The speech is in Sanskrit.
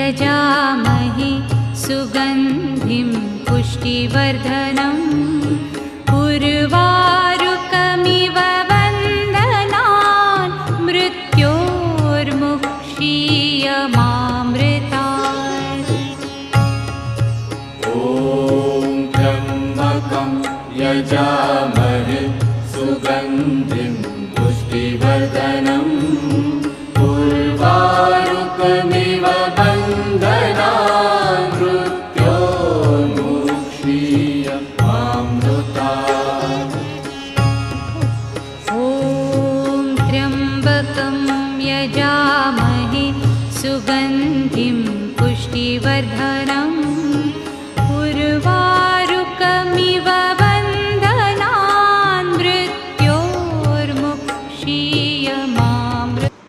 यजामहे सुगन्धिं पुष्टिवर्धनम् उर्वारुकमिव वन्दनान् मृत्योर्मुक्षीयमामृतात्। ॐ त्र्यम्बकं यजामहे सुगन्धिं पुष्टिवर्धनम् उर्वारुकमिव वन्दनान् मृत्योर्मुक्षीयमामृतात्। ॐ त्र्यम्बकं यजामहे सुगन्धिं पुष्टिवर्धनम्